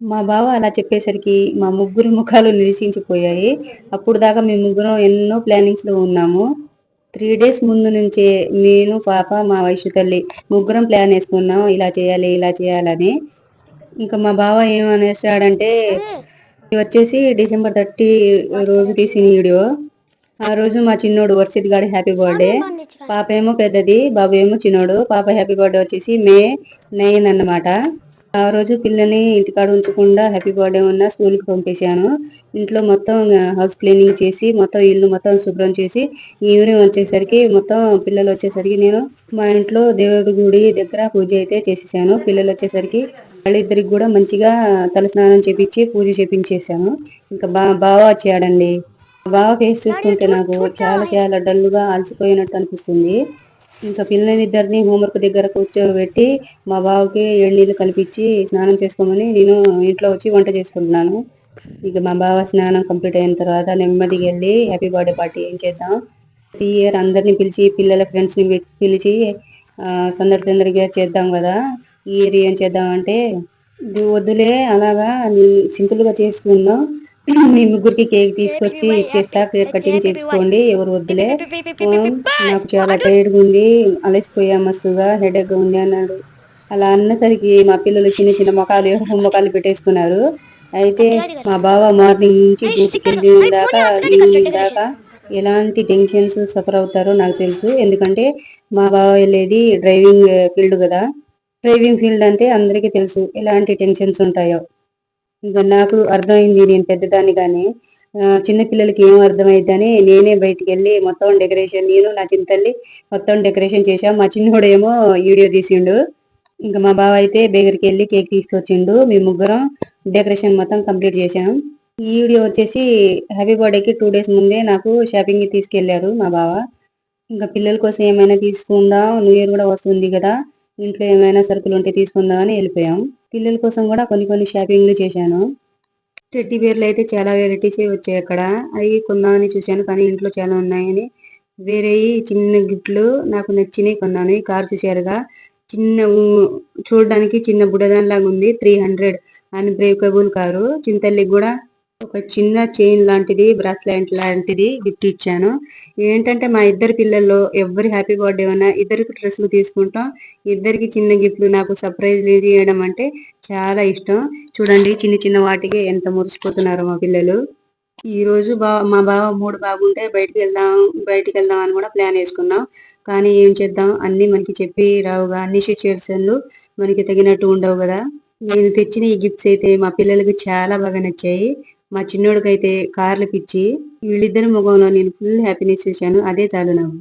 మా బావ అలా చెప్పేసరికి మా ముగ్గురు ముఖాలు నిరిసించిపోయాయి. అప్పుడు దాకా మేము ముగ్గురం ఎన్నో ప్లానింగ్స్‌లో ఉన్నాము. 3 డేస్ ముందు నుంచే నేను, పాప, మా వైషు తల్లి ముగ్గురం ప్లాన్ యేసుకున్నాం. ఇలా చేయాలి, ఇలా చేయాలని. ఇంక మా బావ ఏమనేసాడంటే, అరే ఇది వచ్చేసి డిసెంబర్ 30 వాటికి రోజు ఎలా తీసిన వచ్చింది వీడియో. ఆ రోజు మా చిన్నోడు వర్షిత్ గాడి హ్యాపీ బర్త్‌డే. మామయ్య బాగుంది పాపేమో పెద్దది, బాబు ఏమో చిన్నోడు. పాప హ్యాపీ బర్త్‌డే వచ్చేసి మే 9 అన్నమాట. ఆ రోజు పిల్లని ఇంటికాడ ఉంచకుండా హ్యాపీ బర్త్‌డే ఉన్న స్కూల్‌కి పంపేశాను. ఇంట్లో మొత్తం హౌస్ క్లీనింగ్ చేసి, మొత్తం ఇల్లు మొత్తం శుభ్రం చేసి, ఈవినింగ్ వచ్చేసరికి మొత్తం పిల్లలొచ్చేసరికి నేను మా ఇంట్లో దేవుడి గుడి దగ్గర పూజ అయితే చేసేసాను. పిల్లలొచ్చేసరికి వాళ్ళిద్దరికి గూడా మంచిగా తలస్నానం చేపిచ్చి, పూజ చేపించేసాను. ఇంకా బావ వచ్చాడండి. మా బావ ఫేస్ డాడీ చూస్తుంటే చూడు నాకు చాలా చూద్దాం చాలా డల్‌గా అలసిపోయినట్టు అనిపిస్తుంది. ఇంకా పిల్లలిద్దరిని హోంవర్క్ దగ్గర కూర్చోబెట్టి, మా బావకి ఎళనీళ్ళు కలిపిచ్చి స్నానం చేసుకోమని నేను ఇంట్లో వచ్చి వంట చేసుకుంటున్నాను. ఇక మా బావ స్నానం కంప్లీట్ అయిన తర్వాత నెమ్మదిగెళ్ళి హ్యాపీ బర్త్‌డే పార్టీ ఏం చేద్దాం. ప్రతి ఇయర్ అందరిని పిలిచి పిల్లల ఫ్రెండ్స్‌ని పిలిచి సందడి సందడిగా చేద్దాం గదా! ఈ ఇయర్ ఏం చేద్దామంటే, "ఇది వద్దులే అలాగా సింపుల్‌గా చేసుకుందాం. మీ ముగ్గురికి కేక్ తీసుకొచ్చి ఇచ్చేస్తా. కేక్ కటింగ్ చేసుకోండి. ఎవరు వద్దులే. నాకు చాలా టైర్డ్‌గా ఉంది. అలసిపోయా మస్తుగా హెడేక్‌గా ఉంది" అన్నాడు. అలా అన్నసరికి మా పిల్లలు చిన్న చిన్న మొఖాలు ఏడుపు మొఖాలు పెట్టేసుకున్నారు. అయితే గట్టిగా మా దిగట్లా బావ మార్నింగ్ నుంచి అరే స్టిక్కర్ డ్యూటీకెళ్ళిన అరే ఫోన్ దాకా ఆడుతున్నా ఇక్కడ ఈవినింగ్ దాకా డెకరేషన్ ఎలాంటి టెన్షన్స్ సఫర్ అవుతారో నాకు తెలుసు. ఎందుకంటే మా బావ వెళ్ళేది డ్రైవింగ్ ఫీల్డ్ గదా! డ్రైవింగ్ ఫీల్డ్ అంటే అందరికీ తెలుసు ఎలాంటి టెన్షన్స్ ఉంటాయో. ఇంక నాకు అర్థమైంది నేను పెద్దదాన్ని గాని. చిన్న పిల్లలకి ఏం అర్థమైద్దని నేనే బయటికెళ్ళి మొత్తం డెకరేషన్ నేను, నా చిన్న తల్లి మొత్తం డెకరేషన్ చేశాం. మా చిన్నోడేమో వీడియో తీసిండు. ఇంక మా బావ అయితే బేకరీకెళ్ళి కేక్ తీసుకొచ్చిండు. మేము ముగ్గురం డెకరేషన్ మొత్తం కంప్లీట్ చేశాం. ఈ వీడియో వచ్చేసి హ్యాపీ బర్త్‌డేకి 2 డేస్ ముందే నాకు షాపింగ్‌కి తీసుకెళ్లారు మా బావ. ఇంక పిల్లల కోసం ఏమైనా తీసుకుందాం. న్యూ ఇయర్ గూడా వస్తుంది గదా! ఇంట్లో ఏమైనా సరుకులుంటే తీసుకుందాం అని ఎళ్ళిపోయాం. పిల్లల కోసం గూడా కొన్ని కొన్ని షాపింగ్‌లు చేశాను. టెడ్డీ బేర్‌లయితే చాలా వెరైటీసే వచ్చాయక్కడ. అయి కొందామని చూశాను. కానీ ఇంట్లో చాలా ఉన్నాయని వేరేయి చిన్న గిఫ్ట్‌లు నాకు నచ్చినయి కొన్నాను. ఈ కారు చూశారుగా చిన్న చూడడానికి చిన్న బుడదానిలాగుంది. 300 అన్‌బ్రేకబుల్ కారు. చిన్న తల్లికి గూడా ఒక చిన్న చైన్ లాంటిది, బ్రాస్లెట్ లాంటిది గిఫ్ట్ ఇచ్చాను. ఏంటంటే మా ఇద్దరి పిల్లల్లో ఎవ్వరి హ్యాపీ బర్త్‌డే ఉన్నా ఇద్దరికి డ్రెస్సులు తీసుకుంటాం. ఇద్దరికి చిన్న గిఫ్ట్‌లు నాకు సర్ప్రైజ్‌లు చేయడం అంటే చాలా ఇష్టం. చూడండి చిన్న చిన్న వాటికి ఎంత మురిసిపోతున్నారో మా పిల్లలు. ఈరోజు మా బావ మూడ్ బాగుంటే బయటికెళ్దాం అని కూడా ప్లాన్ యేసుకున్నాం. కానీ ఏం చేద్దాం అన్నీ మనకి చెప్పి రావుగా. అన్ని సిట్యుయేషన్‌లు మనకి తగినట్టు ఉండవు గదా! నేను తెచ్చిన ఈ గిఫ్ట్స్ అయితే మా పిల్లలకి చాలా బాగా నచ్చాయి. మా చిన్నోడికైతే కార్ల పిచ్చి. వీళ్ళిద్దరి మొఖంలో నేను ఫుల్ హ్యాపీనెస్ చూశాను. అదే చాలు నాకు.